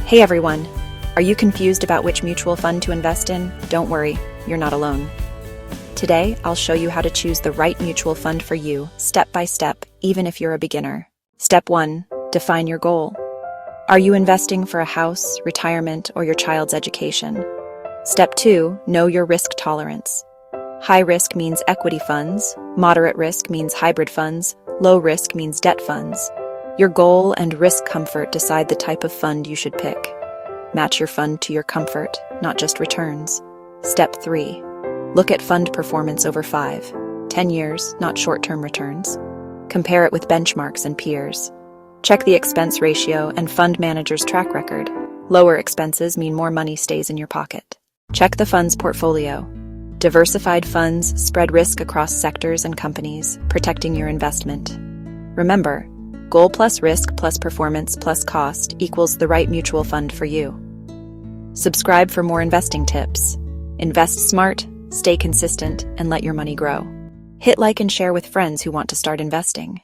Hey everyone! Are you confused about which mutual fund to invest in? Don't worry, you're not alone. Today, I'll show you how to choose the right mutual fund for you, step by step, even if you're a beginner. Step 1. Define your goal. Are you investing for a house, retirement, or your child's education? Step 2. Know your risk tolerance. High risk means equity funds, moderate risk means hybrid funds, low risk means debt funds. Your goal and risk comfort decide the type of fund you should pick. Match your fund to your comfort, not just returns. Step 3. Look at fund performance over 5-10 years, not short-term returns. Compare it with benchmarks and peers. Check the expense ratio and fund manager's track record. Lower expenses mean more money stays in your pocket. Check the fund's portfolio. Diversified funds spread risk across sectors and companies, protecting your investment. Remember, goal plus risk plus performance plus cost equals the right mutual fund for you. Subscribe for more investing tips. Invest smart, stay consistent, and let your money grow. Hit like and share with friends who want to start investing.